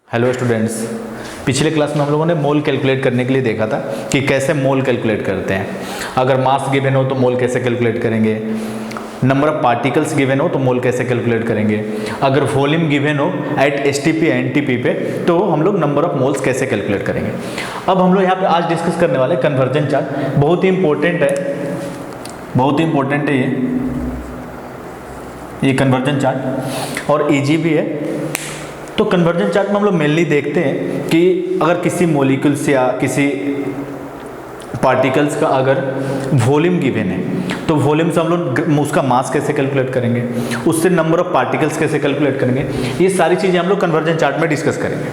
Hello students, पिछले class में हम लोगों ने मोल कैलकुलेट करने के लिए देखा था कि कैसे मोल कैलकुलेट करते हैं। अगर मास गिवन हो तो मोल कैसे कैलकुलेट करेंगे, नंबर ऑफ पार्टिकल्स गिवन हो तो मोल कैसे कैलकुलेट करेंगे, अगर वॉल्यूम गिवन हो एट एसटीपी एनटीपी पे तो हम लोग नंबर ऑफ मोल्स कैसे कैलकुलेट करेंगे। अब हम लोग यहाँ पे आज डिस्कस करने वाले कन्वर्जन चार्ट। बहुत ही इंपॉर्टेंट है, बहुत ही इंपॉर्टेंट है ये कन्वर्जन चार्ट और ईजी भी है। तो कन्वर्जन चार्ट में हम लोग मेनली देखते हैं कि अगर किसी मॉलिक्यूल्स या किसी पार्टिकल्स का अगर वॉल्यूम गिवन है तो वॉल्यूम से हम लोग उसका मास कैसे कैलकुलेट करेंगे, उससे नंबर ऑफ पार्टिकल्स कैसे कैलकुलेट करेंगे, ये सारी चीज़ें हम लोग कन्वर्जन चार्ट में डिस्कस करेंगे।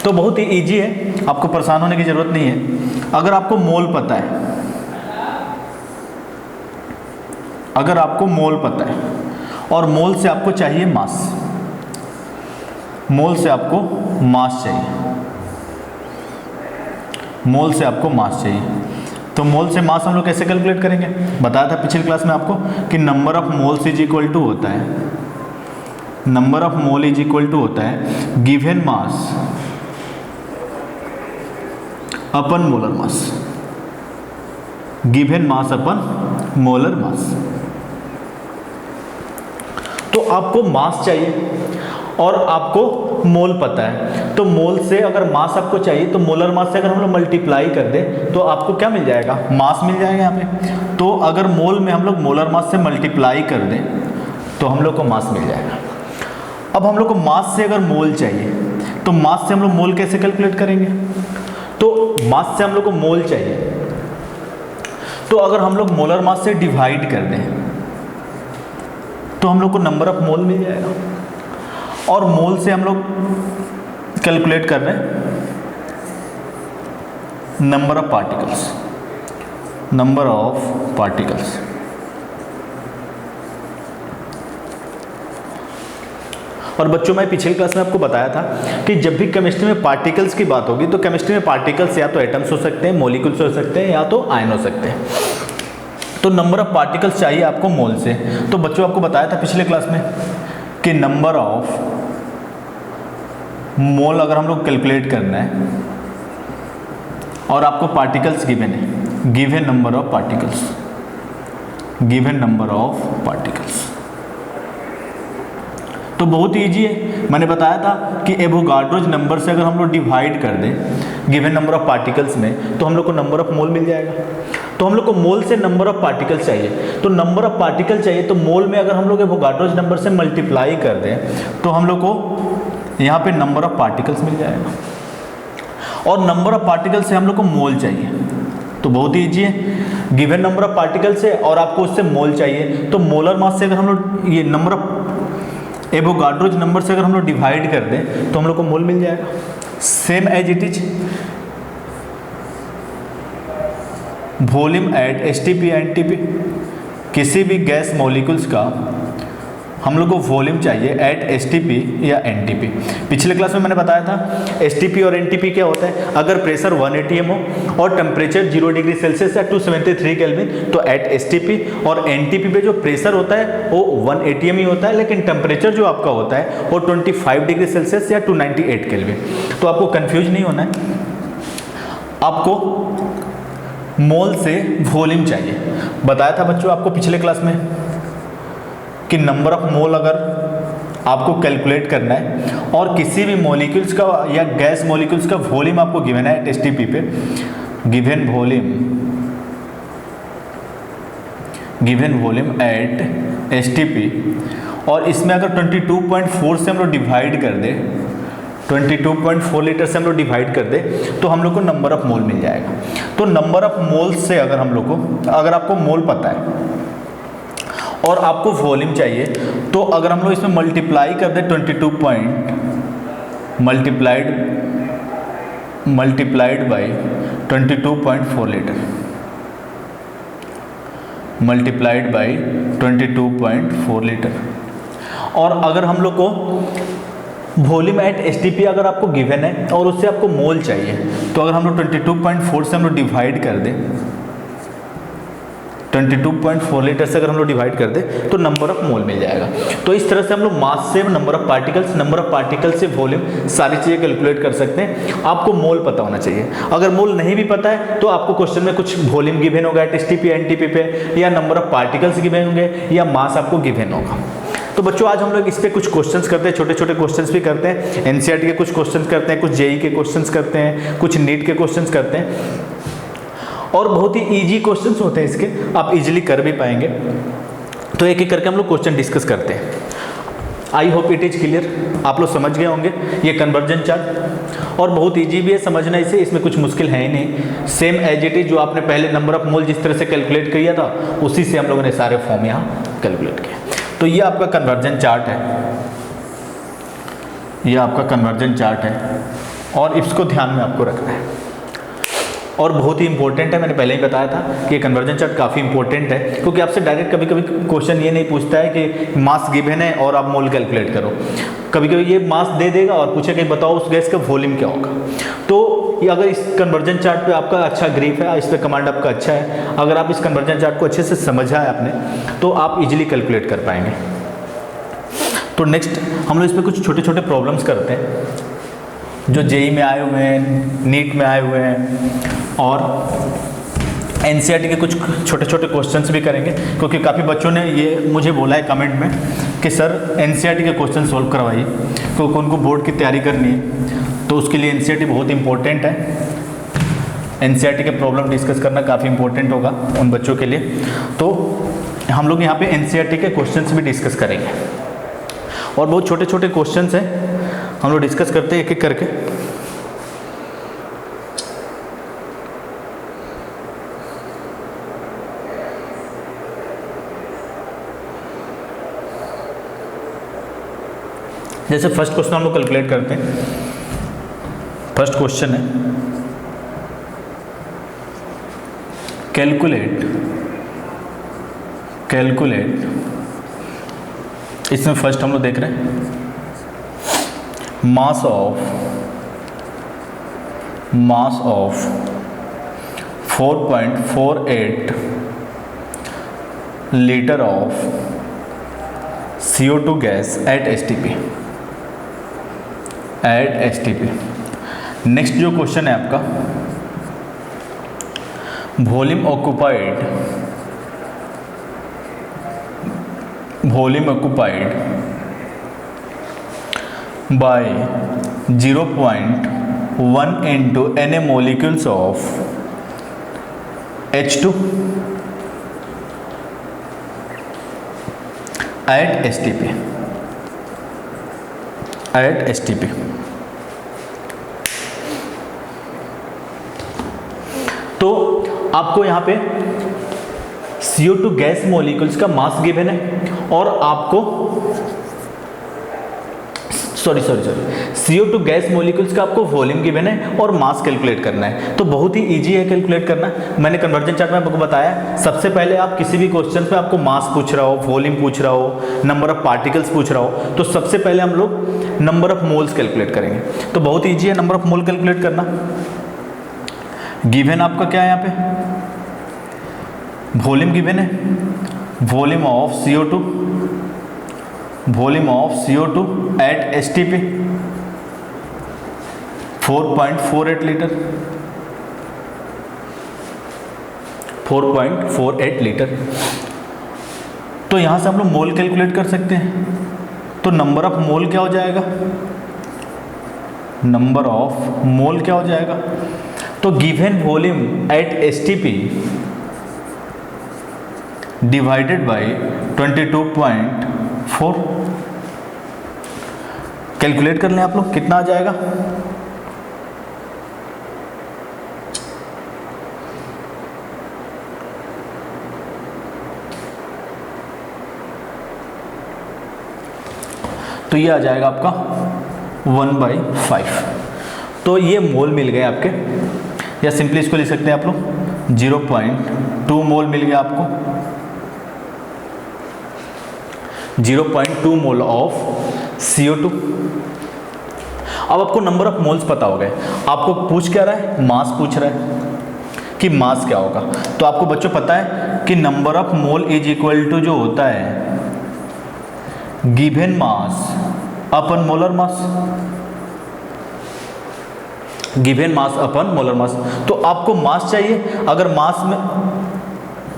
तो बहुत ही ईजी है, आपको परेशान होने की ज़रूरत नहीं है। अगर आपको मोल पता है, अगर आपको मोल पता है और मोल से आपको चाहिए मास, मोल से आपको मास चाहिए, मोल से आपको मास चाहिए, तो मोल से मास हम लोग कैसे कैलकुलेट करेंगे। बताया था पिछली क्लास में आपको कि number of moles is equal to होता है, number of mole is equal to होता है given mass upon molar mass, given mass upon molar mass. तो आपको मास चाहिए और आपको मोल पता है, तो मोल से अगर मास आपको चाहिए तो मोलर मास से अगर हम लोग मल्टीप्लाई कर दें तो आपको क्या मिल जाएगा, मास मिल जाएगा यहाँ पे। तो अगर मोल में हम लोग मोलर मास से मल्टीप्लाई कर दें तो हम लोग को मास मिल जाएगा। अब हम लोग को मास से अगर मोल चाहिए तो मास से हम लोग मोल कैसे कैलकुलेट करेंगे। तो मास से हम लोग को मोल चाहिए, तो अगर हम लोग मोलर मास से डिवाइड कर दें तो हम लोग को नंबर ऑफ मोल मिल जाएगा। और मोल से हम लोग कैलकुलेट कर रहे हैं number of particles, number of particles. और बच्चों, मैं पिछली क्लास में आपको बताया था कि जब भी केमिस्ट्री में पार्टिकल्स की बात होगी तो केमिस्ट्री में पार्टिकल्स या तो एटम्स हो सकते हैं, मॉलिक्यूल्स हो सकते हैं या तो आयन हो सकते हैं। तो नंबर ऑफ पार्टिकल्स चाहिए आपको मोल से। तो बच्चों आपको बताया था पिछले क्लास में कि नंबर ऑफ मोल अगर हम लोग कैलकुलेट करना है और आपको पार्टिकल्स गिवन है, given number of particles, given number of particles, तो बहुत ही ईजी है। मैंने बताया था कि एवोगाड्रोज नंबर से अगर हम लोग डिवाइड कर दें गिवन नंबर ऑफ पार्टिकल्स में तो हम लोग को नंबर ऑफ मोल मिल जाएगा। तो हम लोग को मोल से नंबर ऑफ पार्टिकल्स चाहिए, तो नंबर ऑफ पार्टिकल चाहिए तो मोल में अगर हम लोग एवोगाड्रोज नंबर से मल्टीप्लाई कर दें तो हम लोग को यहाँ पे नंबर ऑफ पार्टिकल्स मिल जाएगा। और नंबर ऑफ पार्टिकल से हम लोग को मोल चाहिए, तो बहुत ही ईजी है। गिवन नंबर ऑफ पार्टिकल से और आपको उससे मोल चाहिए तो मोलर मास से अगर हम लोग ये नंबर ऑफ एवोगाड्रोज नंबर से अगर हम लोग डिवाइड कर दें तो हम लोग को मोल मिल जाएगा। Same as it is volume at STP NTP, किसी भी गैस मॉलिक्यूल्स का हम लोग को वॉल्यूम चाहिए एट एसटीपी या एनटीपी। पिछले क्लास में मैंने बताया था एसटीपी और एनटीपी क्या होता है। अगर प्रेशर 1 atm हो और टेम्परेचर 0 डिग्री सेल्सियस या 273 केल्विन तो एट एसटीपी, और एनटीपी पे जो प्रेशर होता है वो 1 atm ही होता है, लेकिन टेम्परेचर जो आपका होता है वो 25 डिग्री सेल्सियस या 298 केल्विन। तो आपको कन्फ्यूज नहीं होना है, आपको मोल से वॉल्यूम चाहिए। बताया था बच्चों आपको पिछले क्लास में कि नंबर ऑफ मोल अगर आपको कैलकुलेट करना है और किसी भी मॉलिक्यूल्स का या गैस मॉलिक्यूल्स का वॉल्यूम आपको गिवन है एसटीपी पे, गिवन वॉल्यूम एट एसटीपी, और इसमें अगर 22.4 से हम लोग डिवाइड कर दे, 22.4 लीटर से हम लोग डिवाइड कर दे तो हम लोग को नंबर ऑफ मोल मिल जाएगा। तो नंबर ऑफ मोल से अगर हम लोग को, अगर आपको मोल पता है और आपको वॉल्यूम चाहिए तो अगर हम लोग इसमें मल्टीप्लाई कर दें 22 multiplied by 22.4 litre, multiplied by 22.4 litre, और अगर हम लोग को वॉल्यूम एट एसटीपी अगर आपको गिवन है और उससे आपको मोल चाहिए तो अगर हम लोग 22.4 से हम लोग डिवाइड कर दें 22.4 लीटर से अगर हम लोग डिवाइड कर दे तो नंबर ऑफ मोल मिल जाएगा। तो इस तरह से हम लोग मास से नंबर ऑफ पार्टिकल्स से वॉल्यूम सारी चीज़ें कैलकुलेट कर सकते हैं। आपको मोल पता होना चाहिए। अगर मोल नहीं भी पता है तो आपको क्वेश्चन में कुछ वॉल्यूम गिवन होगा एसटीपी एनटीपी पे, या नंबर ऑफ पार्टिकल्स गिवन होंगे, या मास आपको गिवन होगा। तो बच्चों आज हम लोग इस पे कुछ क्वेश्चंस करते हैं, छोटे छोटे क्वेश्चंस भी करते हैं। एनसीईआरटी के कुछ क्वेश्चंस करते हैं, कुछ जेई के क्वेश्चंस करते हैं, कुछ नीट के क्वेश्चंस करते हैं, और बहुत ही इजी क्वेश्चंस होते हैं इसके, आप इजीली कर भी पाएंगे। तो एक एक करके हम लोग क्वेश्चन डिस्कस करते हैं। I hope it is clear, आप लोग समझ गए होंगे ये कन्वर्जन चार्ट, और बहुत इजी भी है समझना इसे, इसमें कुछ मुश्किल है ही नहीं। सेम एज इट इज जो आपने पहले नंबर ऑफ मोल जिस तरह से कैलकुलेट किया था उसी से हम लोगों ने सारे फॉर्म यहाँ कैलकुलेट किया। तो ये आपका कन्वर्जन चार्ट है, ये आपका कन्वर्जन चार्ट है, और इसको ध्यान में आपको रखना है और बहुत ही इंपॉर्टेंट है। मैंने पहले ही बताया था कि ये कन्वर्जन चार्ट काफ़ी इंपॉर्टेंट है, क्योंकि आपसे डायरेक्ट कभी कभी क्वेश्चन ये नहीं पूछता है कि मास गिवन है और आप मोल कैलकुलेट करो। कभी कभी ये मास दे देगा और पूछे कि बताओ उस गैस का वॉल्यूम क्या होगा। तो अगर इस कन्वर्जन चार्ट पे आपका अच्छा ग्रीफ है, इस पर कमांड आपका अच्छा है, अगर आप इस कन्वर्जन चार्ट को अच्छे से समझा है आपने, तो आप इजीली कैलकुलेट कर पाएंगे। तो नेक्स्ट हम लोग इस पर कुछ छोटे छोटे प्रॉब्लम्स करते हैं जो जेई में आए हुए हैं, नीट में आए हुए हैं, और एनसीईआरटी के कुछ छोटे छोटे क्वेश्चंस भी करेंगे, क्योंकि काफ़ी बच्चों ने ये मुझे बोला है कमेंट में कि सर एनसीईआरटी के क्वेश्चन सॉल्व करवाइए, क्योंकि उनको बोर्ड की तैयारी करनी है। तो उसके लिए एनसीईआरटी बहुत इंपॉर्टेंट है। एनसीईआरटी के प्रॉब्लम डिस्कस करना काफ़ी इंपॉर्टेंट होगा उन बच्चों के लिए। तो हम लोग यहाँ पे एनसीईआरटी के क्वेश्चंस भी डिस्कस करेंगे, और बहुत छोटे छोटे क्वेश्चंस हैं, हम लोग डिस्कस करते हैं एक एक करके। जैसे फर्स्ट क्वेश्चन हम लोग कैलकुलेट करते हैं। फर्स्ट क्वेश्चन है कैलकुलेट, इसमें फर्स्ट हम लोग देख रहे हैं mass of 4.48 litre of CO2 gas at STP. Next जो क्वेश्चन है आपका, volume occupied by 0.1 into Na molecules of H2 at STP। तो आपको यहाँ पे CO2 गैस मॉलिक्यूल्स का मास गिवन है, और आपको CO2 गैस मॉलिक्यूल्स का आपको वॉल्यूम गिवन है और मास कैलकुलेट करना है। तो बहुत ही इजी है कैलकुलेट करना। मैंने कन्वर्जन चार्ट में आपको बताया, सबसे पहले आप किसी भी क्वेश्चन पे आपको मास पूछ रहा हो, वॉल्यूम पूछ रहा हो, नंबर ऑफ पार्टिकल्स पूछ रहा हो, तो सबसे पहले हम लोग नंबर ऑफ मोल्स कैलकुलेट करेंगे। तो बहुत ईजी है नंबर ऑफ मोल कैलकुलेट करना। गिवन आपका क्या है यहाँ पे, वॉल्यूम गिवन है, volume of CO2 at STP 4.48 litre, 4.48 litre. तो यहाँ से हम लोग मोल कैलकुलेट कर सकते हैं। तो नंबर ऑफ मोल क्या हो जाएगा, नंबर ऑफ मोल क्या हो जाएगा, तो given volume at STP divided by 22.4। Calculate कर लें आप लोग कितना आ जाएगा, तो ये आ जाएगा आपका 1/5। तो ये मोल मिल गए आपके, या सिंपली इसको लिख सकते हैं आप लोग 0.2 मोल मिल गया आपको, 0.2 मोल ऑफ CO2। अब आपको नंबर ऑफ मोल्स पता हो गए। आपको पूछ क्या रहा है, मास पूछ रहा है कि मास क्या होगा। तो आपको बच्चों पता है कि number of mole is equal to जो होता है given mass upon molar mass, given mass upon molar mass. तो आपको मास चाहिए, अगर मास में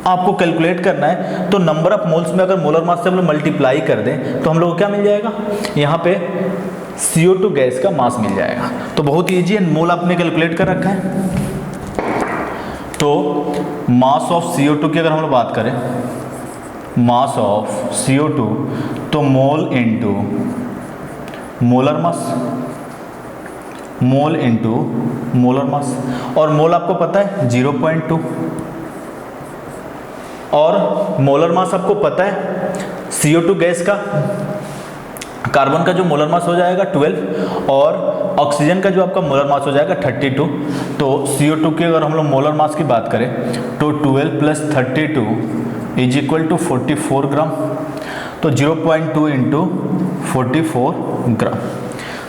आपको कैलकुलेट करना है तो नंबर ऑफ मोल्स में अगर मोलर मास से हम लोग मल्टीप्लाई कर दें तो हम लोग को क्या मिल जाएगा, यहाँ पे CO2 गैस का मास मिल जाएगा। तो बहुत ईजी है, मोल आपने कैलकुलेट कर रखा है। तो मास ऑफ CO2 की अगर हम लोग बात करें, मास ऑफ CO2 तो मोल इनटू मोलर मास, मोल इनटू मोलर मास, और मोल आपको पता है 0.2, और मोलर मास आपको पता है CO2 गैस का, कार्बन का जो मोलर मास हो जाएगा 12, और ऑक्सीजन का जो आपका मोलर मास हो जाएगा 32। तो CO2 की अगर हम लोग मोलर मास की बात करें तो 12 + 32 इज इक्वल टू 44 ग्राम। तो 0.2 इंटू 44 ग्राम।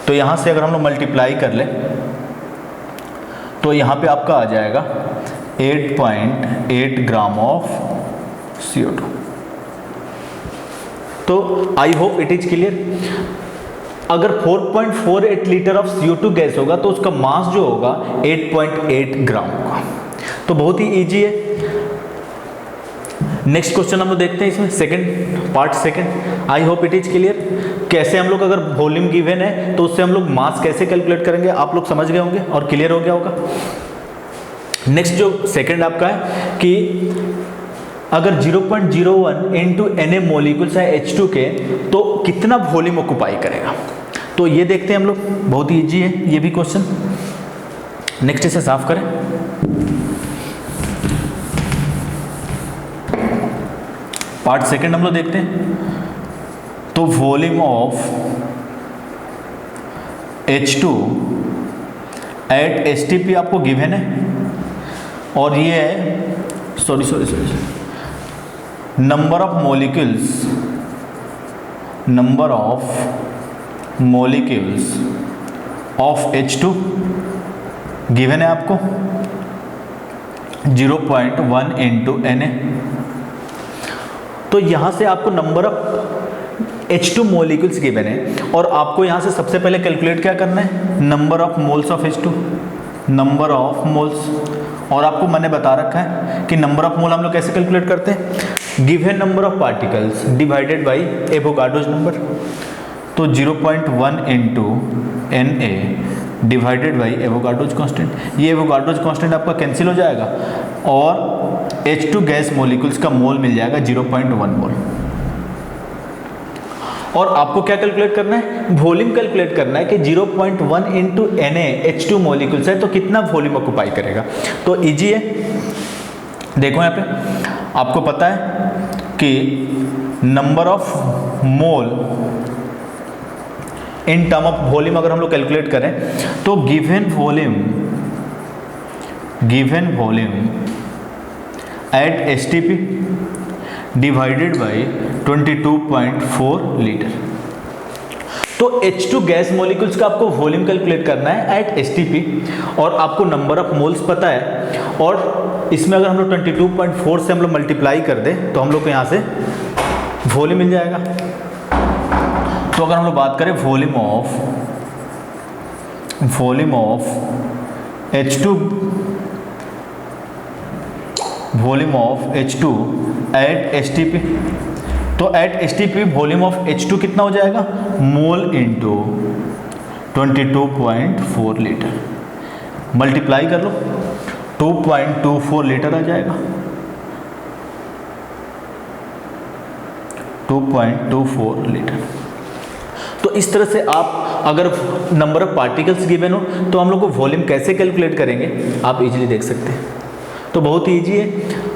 तो यहाँ से अगर हम लोग मल्टीप्लाई कर ले तो यहाँ पे आपका आ जाएगा 8.8 ग्राम ऑफ CO2। तो I hope it is clear. अगर 4.48 लीटर ऑफ CO2 गैस होगा तो उसका मास जो होगा 8.8 ग्राम होगा। तो बहुत ही इजी है। नेक्स्ट क्वेश्चन हम लोग देखते हैं इसमें, second part second. I hope it is clear. कैसे हम लोग अगर वॉल्यूम गिवन है तो उससे हम लोग मास कैसे कैलकुलेट करेंगे आप लोग समझ गए होंगे और क्लियर हो गया होगा। नेक्स्ट जो सेकंड आपका है कि अगर 0.01 इंटू Na मोलिकुल्स है H2 के तो कितना वॉल्यूम ऑक्युपाई करेगा। तो ये देखते हैं हम लोग, बहुत ही ईजी है ये भी क्वेश्चन। नेक्स्ट इसे साफ करें। पार्ट सेकंड हम लोग देखते हैं। तो volume of H2 at STP आपको गिवन है, और ये है sorry number of molecules of H2 given है आपको 0.1 इंटू Na। तो यहाँ से आपको number of H2 molecules given है, और आपको यहाँ से सबसे पहले कैलकुलेट क्या करना है, number of moles of H2, number of moles. और आपको मैंने बता रखा है कि नंबर ऑफ मोल हम लोग कैसे कैलकुलेट करते हैं, given number of particles divided bye Avogadro's number. तो 0.1 into Na divided by Avogadro's constant. ये एवोगाड्रोस कांस्टेंट आपका कैंसिल हो जाएगा और H2 गैस मोलिक्यूल्स का मोल मिल जाएगा 0.1 मोल। और आपको क्या कैलकुलेट करना है, वॉल्यूम कैलकुलेट करना है कि 0.1 इंटू Na H2 मोलिक्यूल्स है तो कितना वॉल्यूम ऑक्युपाई करेगा। तो इजी है, देखो यहाँ पे आपको पता है कि number of mole in term of volume अगर हम लोग कैलकुलेट करें तो given volume at STP divided by 22.4 litre. तो H2 गैस मॉलिक्यूल्स का आपको वॉल्यूम कैलकुलेट करना है एट STP, और आपको नंबर ऑफ मोल्स पता है, और इसमें अगर हम लोग 22.4 से हम लोग मल्टीप्लाई कर दें तो हम लोग को यहाँ से वॉल्यूम मिल जाएगा। तो अगर हम लोग बात करें volume of H2 at STP, तो at STP volume of H2 कितना हो जाएगा, मोल इंटू 22.4 लीटर। मल्टीप्लाई कर लो, 2.24 लीटर आ जाएगा, 2.24 लीटर। तो इस तरह से आप अगर नंबर ऑफ पार्टिकल्स गिवन हो तो हम लोग को वॉल्यूम कैसे कैलकुलेट करेंगे आप इजीली देख सकते हैं। तो बहुत ही ईजी है।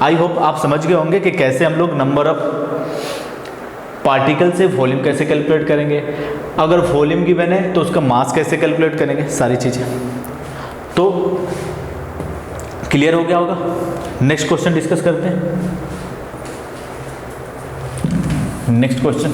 आई होप आप समझ गए होंगे कि कैसे हम लोग नंबर ऑफ पार्टिकल से वॉल्यूम कैसे कैलकुलेट करेंगे, अगर वॉल्यूम गिवन है तो उसका मास कैसे कैलकुलेट करेंगे, सारी चीज़ें। तो क्लियर हो गया होगा। नेक्स्ट क्वेश्चन डिस्कस करते हैं। नेक्स्ट क्वेश्चन,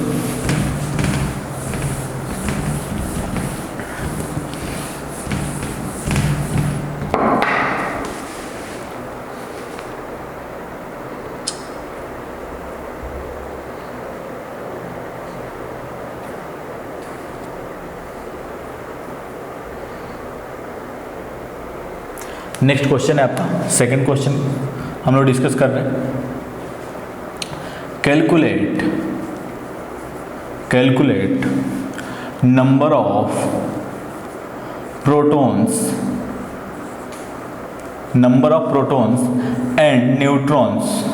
नेक्स्ट क्वेश्चन है आपका, सेकंड क्वेश्चन हम लोग डिस्कस कर रहे हैं। Calculate number of protons and neutrons,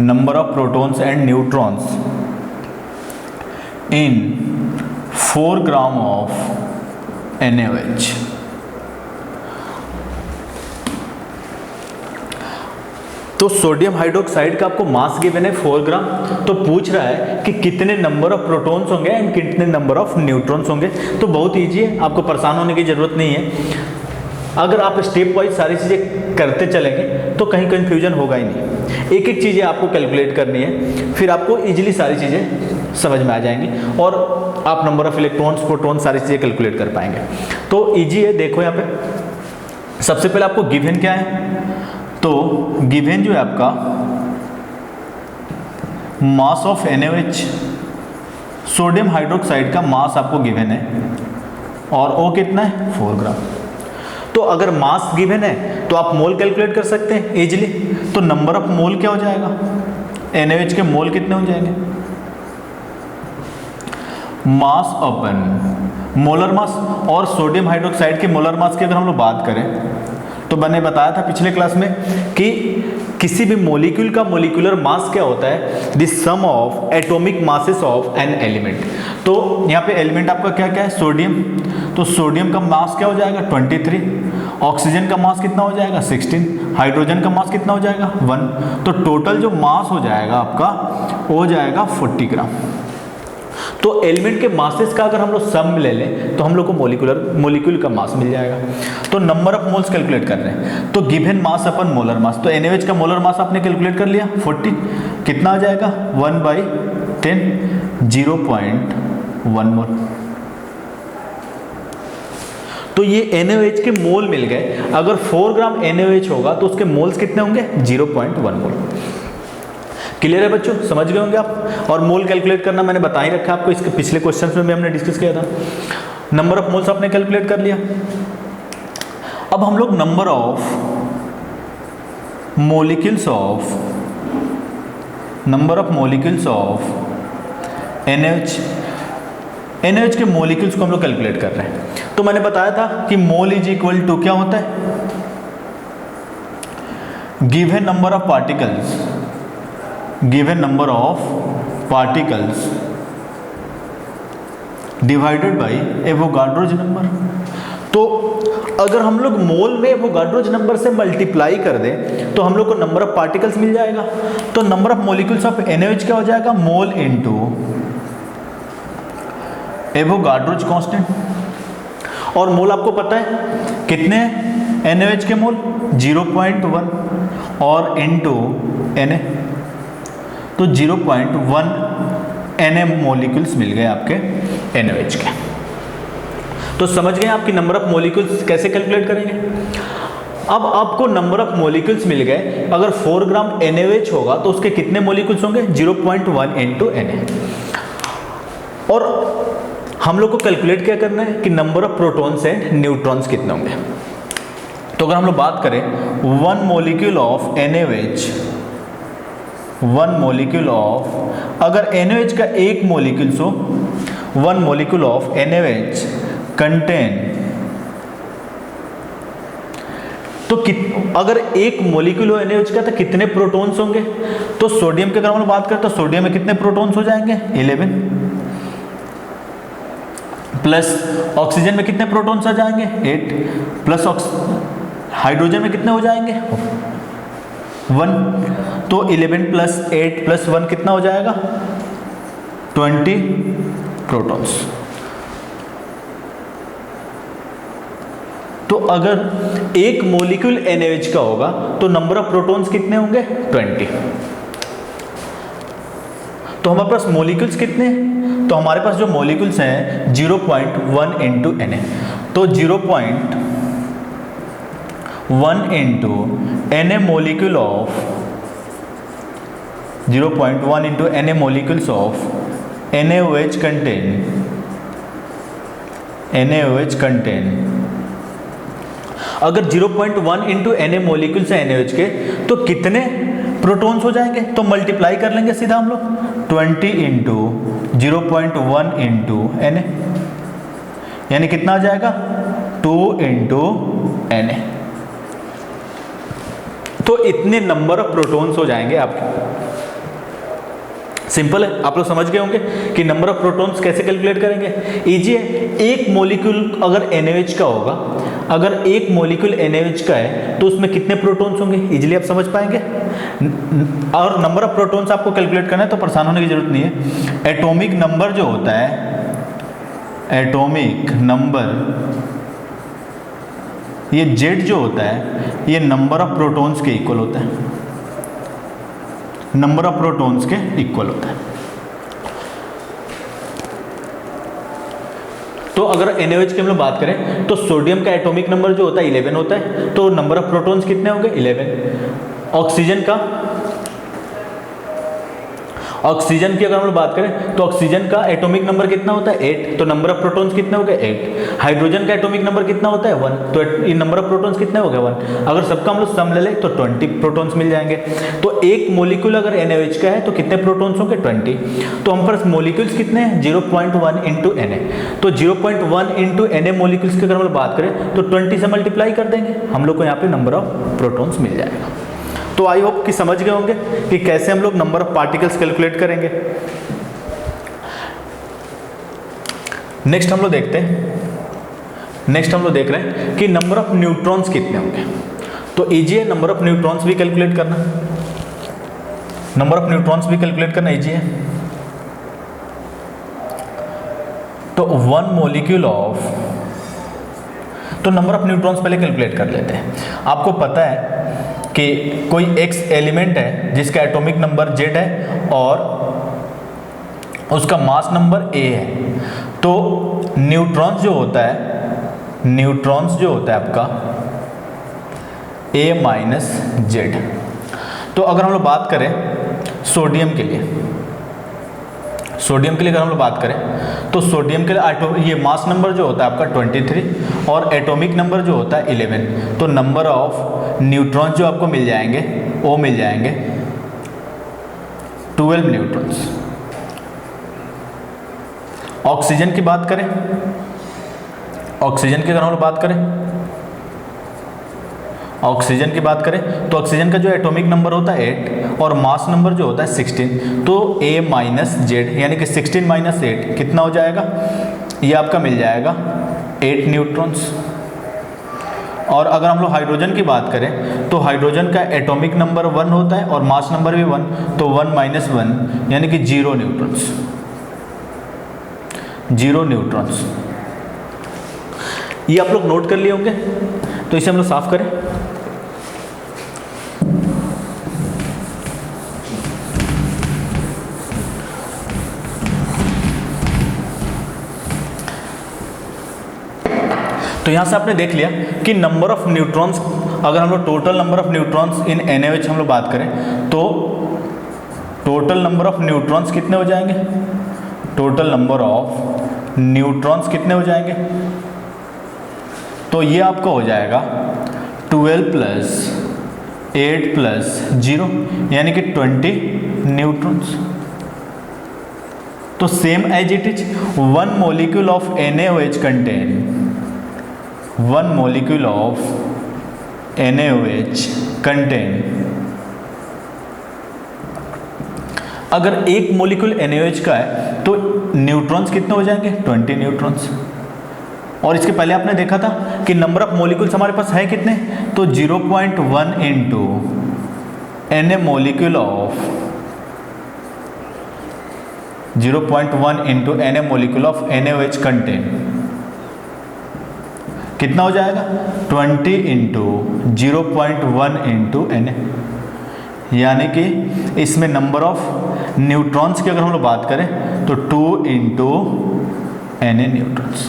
number of protons and neutrons in 4 gram of NaOH। तो सोडियम हाइड्रोक्साइड का आपको मास गिवन है 4 ग्राम, तो पूछ रहा है कि कितने नंबर ऑफ प्रोटॉन्स होंगे एंड कितने नंबर ऑफ न्यूट्रॉन्स होंगे। तो बहुत ईजी है, आपको परेशान होने की जरूरत नहीं है। अगर आप स्टेप वाइज सारी चीज़ें करते चलेंगे तो कहीं कन्फ्यूजन होगा ही नहीं। एक एक चीज़ें आपको कैलकुलेट करनी है, फिर आपको इजीली सारी चीज़ें समझ में आ जाएंगी और आप नंबर ऑफ इलेक्ट्रॉन्स, प्रोटॉन्स सारी चीज़ें कैलकुलेट कर पाएंगे। तो इजी है। देखो यहाँ पे सबसे पहले आपको गिवन क्या है, तो गिवन जो है आपका mass of NaOH, sodium hydroxide का मास आपको गिवन है और ओ कितना है 4 ग्राम। तो अगर मास गिवन है तो आप मोल कैलकुलेट कर सकते हैं इजीली। तो नंबर ऑफ मोल क्या हो जाएगा, NaOH के मोल कितने हो जाएंगे, मास अपन मोलर मास। और सोडियम हाइड्रोक्साइड के मोलर मास की अगर हम लोग बात करें तो मैंने बताया था पिछले क्लास में कि किसी भी मॉलिक्यूल का मोलिकुलर मास क्या होता है, the sum of atomic masses of an element. तो यहाँ पे एलिमेंट आपका क्या क्या है, सोडियम। तो सोडियम का मास क्या हो जाएगा 23, ऑक्सीजन का मास कितना हो जाएगा 16, हाइड्रोजन का मास कितना हो जाएगा 1। तो टोटल जो मास हो जाएगा आपका वो हो जाएगा 40 ग्राम। तो एलिमेंट के मासेस का अगर हम लोग सम ले लें तो हम लोग को मोलिक्यूल का मास मिल जाएगा। तो नंबर ऑफ मोल्स कैलकुलेट कर रहे हैं, तो given mass upon molar mass, तो NaOH का मोलर मास आपने कैलकुलेट कर लिया 40, कितना आ जाएगा 1/10, 0.1 मोल। तो ये NaOH के मोल मिल गए। अगर 4 ग्राम NaOH होगा तो उसके मोल्स कितने होंगे 0.1 मोल। क्लियर है बच्चों, समझ गए होंगे आप। और मोल कैलकुलेट करना मैंने बता ही रखा आपको, इसके पिछले क्वेश्चन में भी हमने डिस्कस किया था। नंबर ऑफ मोल्स आपने कैलकुलेट कर लिया। अब हम लोग number of molecules of NaOH के मोलिक्यूल्स को हम लोग कैलकुलेट कर रहे हैं। तो मैंने बताया था कि मोल इज इक्वल टू क्या होता है, given number of particles divided by Avogadro's number. तो अगर हम लोग मोल में एवोगाड्रोज नंबर से मल्टीप्लाई कर दें तो हम लोग को नंबर ऑफ पार्टिकल्स मिल जाएगा। तो number of molecules of NaOH क्या हो जाएगा, मोल इनटू एवोगाड्रोज कांस्टेंट। और मोल आपको पता है कितने हैं, NaOH के मोल 0.1 और इनटू Na, तो 0.1 Na मॉलिक्यूल्स मिल गए आपके NaOH के। तो समझ गए आपकी नंबर ऑफ मॉलिक्यूल्स कैसे कैलकुलेट करेंगे। अब आपको नंबर ऑफ मॉलिक्यूल्स मिल गए, अगर 4 ग्राम NaOH होगा तो उसके कितने मॉलिक्यूल्स होंगे 0.1 इनटू Na। और हम लोग को कैलकुलेट क्या करना है कि number of protons and neutrons कितने होंगे। तो अगर हम लोग बात करें 1 molecule of NaOH, 1 molecule of, अगर NaOH का एक molecule 1 molecule of NaOH contain, तो अगर एक मॉलिक्यूल हो NaOH का तो कितने प्रोटॉन्स होंगे। तो सोडियम की अगर हम लोग बात करें तो सोडियम में कितने प्रोटॉन्स हो जाएंगे 11, प्लस ऑक्सीजन में कितने प्रोटॉन्स आ जाएंगे 8, प्लस हाइड्रोजन में कितने हो जाएंगे 1। तो 11 प्लस 8 प्लस 1 कितना हो जाएगा 20 प्रोटॉन्स। तो अगर एक मॉलिक्यूल NaOH का होगा तो नंबर ऑफ प्रोटॉन्स कितने होंगे 20। तो हमारे पास मॉलिक्यूल्स कितने हैं, तो हमारे पास जो मॉलिक्यूल्स हैं 0.1 इनटू Na। तो 0.1 into Na molecule of 0.1 into Na molecules of NaOH contain अगर 0.1 इंटू Na मोलिक्यूल्स है NaOH के, तो कितने प्रोटॉन्स हो जाएंगे? तो मल्टीप्लाई कर लेंगे सीधा हम लोग 20 इंटू 0.1 इंटू Na, यानी कितना आ जाएगा 2 इंटू Na। तो इतने नंबर ऑफ प्रोटॉन्स हो जाएंगे आपके। सिंपल है, आप लोग समझ गए होंगे कि नंबर ऑफ प्रोटॉन्स कैसे कैलकुलेट करेंगे। इजी है। एक मॉलिक्यूल अगर NaOH का होगा, अगर एक मॉलिक्यूल NaOH का है तो उसमें कितने प्रोटॉन्स होंगे, इजीली आप समझ पाएंगे। और नंबर ऑफ प्रोटॉन्स आपको कैलकुलेट करना है तो परेशान होने की जरूरत नहीं है। एटॉमिक नंबर जो होता है, एटॉमिक नंबर, ये Z जो होता है ये नंबर ऑफ प्रोटॉन्स के इक्वल होता है, नंबर ऑफ प्रोटॉन्स के इक्वल होता है। तो अगर NaOH की हम लोग बात करें तो सोडियम का एटॉमिक नंबर जो होता है 11 होता है, तो नंबर ऑफ प्रोटॉन्स कितने होंगे 11। ऑक्सीजन की अगर हम लोग बात करें तो ऑक्सीजन का एटॉमिक नंबर कितना होता है 8, तो नंबर ऑफ प्रोटॉन्स कितने हो गए 8। हाइड्रोजन का एटॉमिक नंबर कितना होता है 1, तो ये नंबर ऑफ प्रोटॉन्स कितने हो गए 1। अगर सबका हम लोग सम ले लें तो 20 प्रोटॉन्स मिल जाएंगे। तो एक मॉलिक्यूल अगर NaOH का है तो कितने प्रोटॉन्स होंगे 20। तो हम पास मॉलिक्यूल्स कितने हैं 0.1 इंटू Na, तो 0.1 इंटू Na मॉलिक्यूल्स की अगर हम लोग बात करें तो 20 से मल्टीप्लाई कर देंगे, हम लोग को यहाँ पे नंबर ऑफ प्रोटॉन्स मिल जाएगा। तो आई होप कि समझ गए होंगे कि कैसे हम लोग नंबर ऑफ पार्टिकल्स कैलकुलेट करेंगे। नेक्स्ट हम लोग देखते हैं, नेक्स्ट हम लोग देख रहे हैं कि नंबर ऑफ न्यूट्रॉन्स कितने होंगे। तो इजी है नंबर ऑफ न्यूट्रॉन्स भी कैलकुलेट करना, नंबर ऑफ न्यूट्रॉन्स भी कैलकुलेट करना इजी है। तो वन मॉलिक्यूल ऑफ, तो नंबर ऑफ न्यूट्रॉन्स पहले कैलकुलेट कर लेते हैं। आपको पता है कि कोई X एलिमेंट है जिसका एटॉमिक नंबर Z है और उसका मास नंबर A है, तो न्यूट्रॉन्स जो होता है, न्यूट्रॉन्स जो होता है आपका A माइनस Z। तो अगर हम लोग बात करें सोडियम के लिए, सोडियम के लिए अगर हम लोग बात करें तो सोडियम के लिए ये मास नंबर जो होता है आपका 23 और एटॉमिक नंबर जो होता है 11। तो नंबर ऑफ न्यूट्रॉन्स जो आपको मिल जाएंगे वो मिल जाएंगे 12 न्यूट्रॉन्स। ऑक्सीजन की बात करें, ऑक्सीजन की अगर हम लोग बात करें, ऑक्सीजन की बात करें तो ऑक्सीजन का जो एटॉमिक नंबर होता है 8 और मास नंबर जो होता है 16, तो A माइनस Z यानी कि 16 माइनस 8 कितना हो जाएगा, ये आपका मिल जाएगा 8 न्यूट्रॉन्स। और अगर हम लोग हाइड्रोजन की बात करें तो हाइड्रोजन का एटॉमिक नंबर 1 होता है और मास नंबर भी 1, तो 1 माइनस 1 यानी कि 0 न्यूट्रॉन्स, 0 न्यूट्रॉन्स। ये आप लोग नोट कर लिए होंगे, तो इसे हम लोग साफ करें। तो यहाँ से आपने देख लिया कि नंबर ऑफ न्यूट्रॉन्स, अगर हम लोग total number of neutrons in NaOH हम लोग बात करें तो टोटल नंबर ऑफ न्यूट्रॉन्स कितने हो जाएंगे, टोटल नंबर ऑफ न्यूट्रॉन्स कितने हो जाएंगे, तो ये आपका हो जाएगा 12 प्लस 8 प्लस 0 यानी कि 20 न्यूट्रॉन्स। तो same as it is one molecule of NaOH contain, one molecule of NaOH contain, अगर एक मॉलिक्यूल NaOH का है तो न्यूट्रॉन्स कितने हो जाएंगे 20 न्यूट्रॉन्स। और इसके पहले आपने देखा था कि नंबर ऑफ मॉलिक्यूल्स हमारे पास है कितने, तो 0.1 into Na molecule of 0.1 into Na molecule of NaOH contain कितना हो जाएगा 20 इंटू 0.1 इंटू Na, यानी कि इसमें नंबर ऑफ न्यूट्रॉन्स की अगर हम लोग बात करें तो 2 इंटू Na न्यूट्रॉन्स।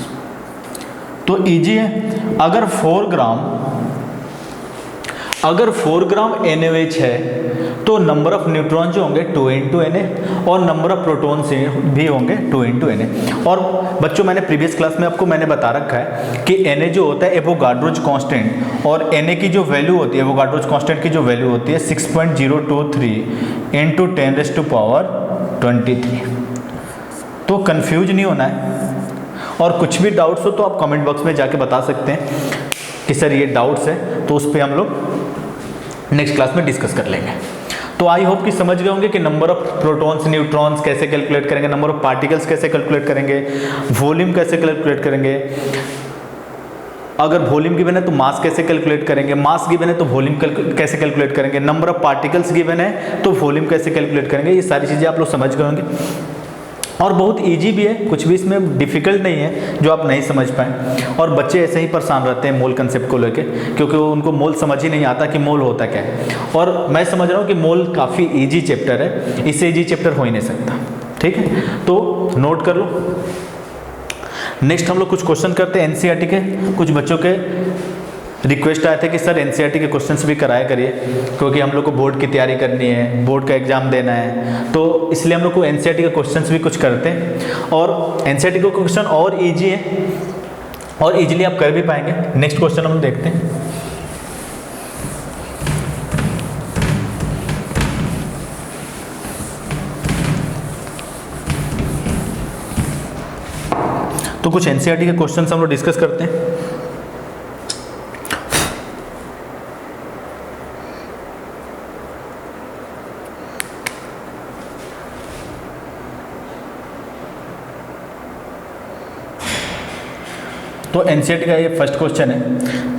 तो इजी है। अगर 4 ग्राम अगर 4 ग्राम NaOH है तो नंबर ऑफ न्यूट्रॉन जो होंगे 2 into Na और नंबर ऑफ प्रोटॉन से भी होंगे 2 into Na। और बच्चों मैंने प्रीवियस क्लास में आपको मैंने बता रखा है कि Na जो होता है एवोगाड्रोज कांस्टेंट, और Na की जो वैल्यू होती है एवोगाड्रोज कांस्टेंट की जो वैल्यू होती है 6.023 into 10⁻23। तो कंफ्यूज नहीं होना है, और कुछ भी डाउट्स हो तो आप कमेंट बॉक्स में जाके बता सकते हैं कि सर ये डाउट्स है, तो उस पर हम लोग नेक्स्ट क्लास में डिस्कस कर लेंगे। तो आई होप कि समझ गए होंगे कि नंबर ऑफ प्रोटॉन्स न्यूट्रॉन्स कैसे कैलकुलेट करेंगे, नंबर ऑफ पार्टिकल्स कैसे कैलकुलेट करेंगे, वॉल्यूम कैसे कैलकुलेट करेंगे, अगर वॉल्यूम गिवन है तो मास कैसे कैलकुलेट करेंगे, मास गिवन है तो वॉल्यूम कैसे कैलकुलेट करेंगे, नंबर ऑफ पार्टिकल्स गिवन है तो वॉल्यूम कैसे कैलकुलेट करेंगे। ये सारी चीज़ें आप लोग समझ गए होंगे, और बहुत इजी भी है, कुछ भी इसमें डिफिकल्ट नहीं है जो आप नहीं समझ पाए। और बच्चे ऐसे ही परेशान रहते हैं मोल कंसेप्ट को लेके, क्योंकि उनको मोल समझ ही नहीं आता कि मोल होता क्या है। और मैं समझ रहा हूँ कि मोल काफ़ी इजी चैप्टर है, इससे इजी चैप्टर हो ही नहीं सकता। ठीक है, तो नोट कर लो। नेक्स्ट हम लोग कुछ क्वेश्चन करते हैं एनसीईआरटी के। कुछ बच्चों के रिक्वेस्ट आए थे कि सर एनसीईआरटी के क्वेश्चंस भी कराया करिए, क्योंकि हम लोग को बोर्ड की तैयारी करनी है, बोर्ड का एग्जाम देना है, तो इसलिए हम लोग को एनसीईआरटी के क्वेश्चंस भी कुछ करते हैं। और एनसीईआरटी के क्वेश्चन और इजी है और इजीली आप कर भी पाएंगे। नेक्स्ट क्वेश्चन हम देखते हैं। तो कुछ एनसीईआरटी के क्वेश्चंस हम लोग डिस्कस करते हैं। तो एनसीईआरटी का ये फर्स्ट क्वेश्चन है,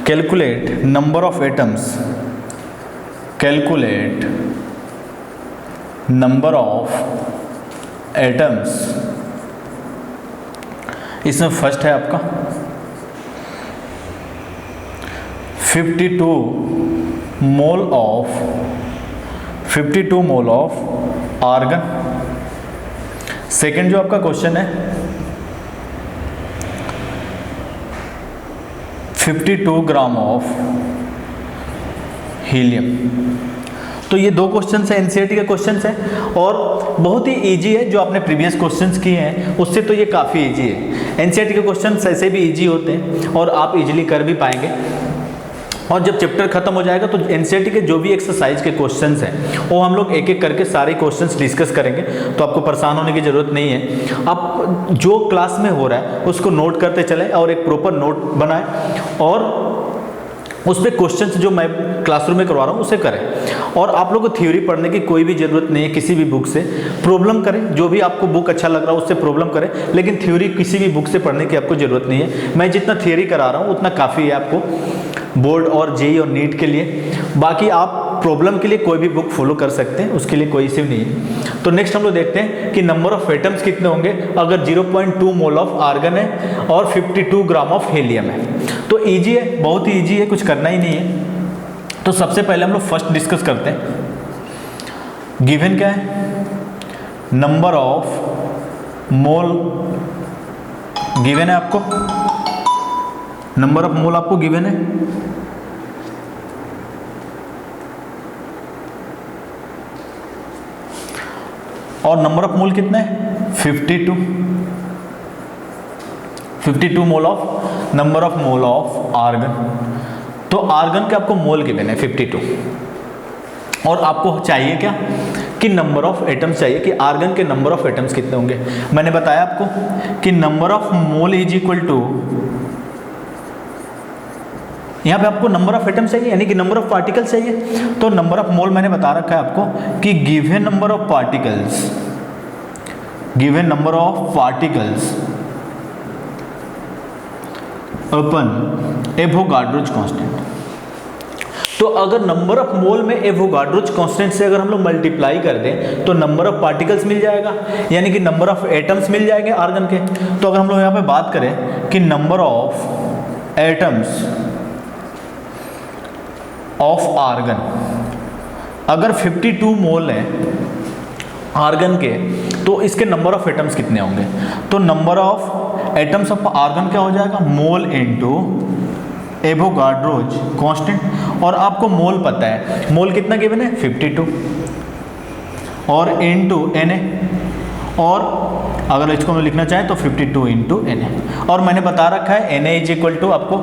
calculate number of atoms, calculate number of atoms. इसमें फर्स्ट है आपका 52 मोल ऑफ आर्गन। सेकेंड जो आपका क्वेश्चन है 52 ग्राम ऑफ हीलियम। तो ये दो क्वेश्चंस हैं, एनसीईआरटी के क्वेश्चंस हैं और बहुत ही इजी है। जो आपने प्रीवियस क्वेश्चंस किए हैं उससे तो ये काफ़ी इजी है। एनसीईआरटी के क्वेश्चंस ऐसे भी इजी होते हैं और आप इजीली कर भी पाएंगे। और जब चैप्टर खत्म हो जाएगा तो एनसीईआरटी के जो भी एक्सरसाइज के क्वेश्चंस हैं वो हम लोग एक एक करके सारे क्वेश्चंस डिस्कस करेंगे, तो आपको परेशान होने की ज़रूरत नहीं है। आप जो क्लास में हो रहा है उसको नोट करते चलें और एक प्रॉपर नोट बनाएं और उस पर क्वेश्चंस जो मैं क्लासरूम में करवा रहा हूँ उसे करें। और आप लोगों को थ्योरी पढ़ने की कोई भी ज़रूरत नहीं है, किसी भी बुक से प्रॉब्लम करें, जो भी आपको बुक अच्छा लग रहा है उससे प्रॉब्लम करें, लेकिन थ्योरी किसी भी बुक से पढ़ने की आपको ज़रूरत नहीं है। मैं जितना थ्योरी करा रहा हूँ उतना काफ़ी है आपको बोर्ड और जेईई और नीट के लिए। बाकी आप प्रॉब्लम के लिए कोई भी बुक फॉलो कर सकते हैं, उसके लिए कोई इश्यू नहीं है। तो नेक्स्ट हम लोग देखते हैं कि नंबर ऑफ एटम्स कितने होंगे अगर 0.2 मोल ऑफ आर्गन है और 52 ग्राम ऑफ हीलियम है। तो ईजी है, बहुत ही ईजी है, कुछ करना ही नहीं है। तो सबसे पहले हम लोग फर्स्ट डिस्कस करते हैं। गिवन क्या है, नंबर ऑफ मोल गिवन है आपको, नंबर ऑफ मोल आपको गिवन है। और नंबर ऑफ मोल कितना है 52 mole of number of mole of argon. तो आर्गन के आपको मोल गिवन है 52 और आपको चाहिए क्या कि नंबर ऑफ एटम्स चाहिए कि आर्गन के नंबर ऑफ एटम्स कितने होंगे। मैंने बताया आपको कि number of mole is equal to, यहाँ पे आपको नंबर ऑफ एटम्स चाहिए यानी कि नंबर ऑफ पार्टिकल्स चाहिए। तो नंबर ऑफ मोल मैंने बता रखा है आपको कि given number of particles, given number of particles अपन एवोगाड्रोज कांस्टेंट। तो अगर नंबर ऑफ मोल में एवोगाड्रोज कांस्टेंट से अगर हम लोग मल्टीप्लाई कर दें तो नंबर ऑफ पार्टिकल्स मिल जाएगा, यानी कि नंबर ऑफ एटम्स मिल जाएंगे आर्गन के। तो अगर हम लोग यहाँ पे बात करें कि number of atoms of argon, अगर 52 मोल है आर्गन के तो इसके नंबर ऑफ एटम्स कितने होंगे। तो number of atoms of argon क्या हो जाएगा, मोल इनटू एवोगाड्रोज कांस्टेंट, और आपको मोल पता है, मोल कितना गिवन है 52, और इनटू Na, और अगर इसको मैं लिखना चाहें तो 52 इंटू Na, और मैंने बता रखा है Na इज इक्वल टू आपको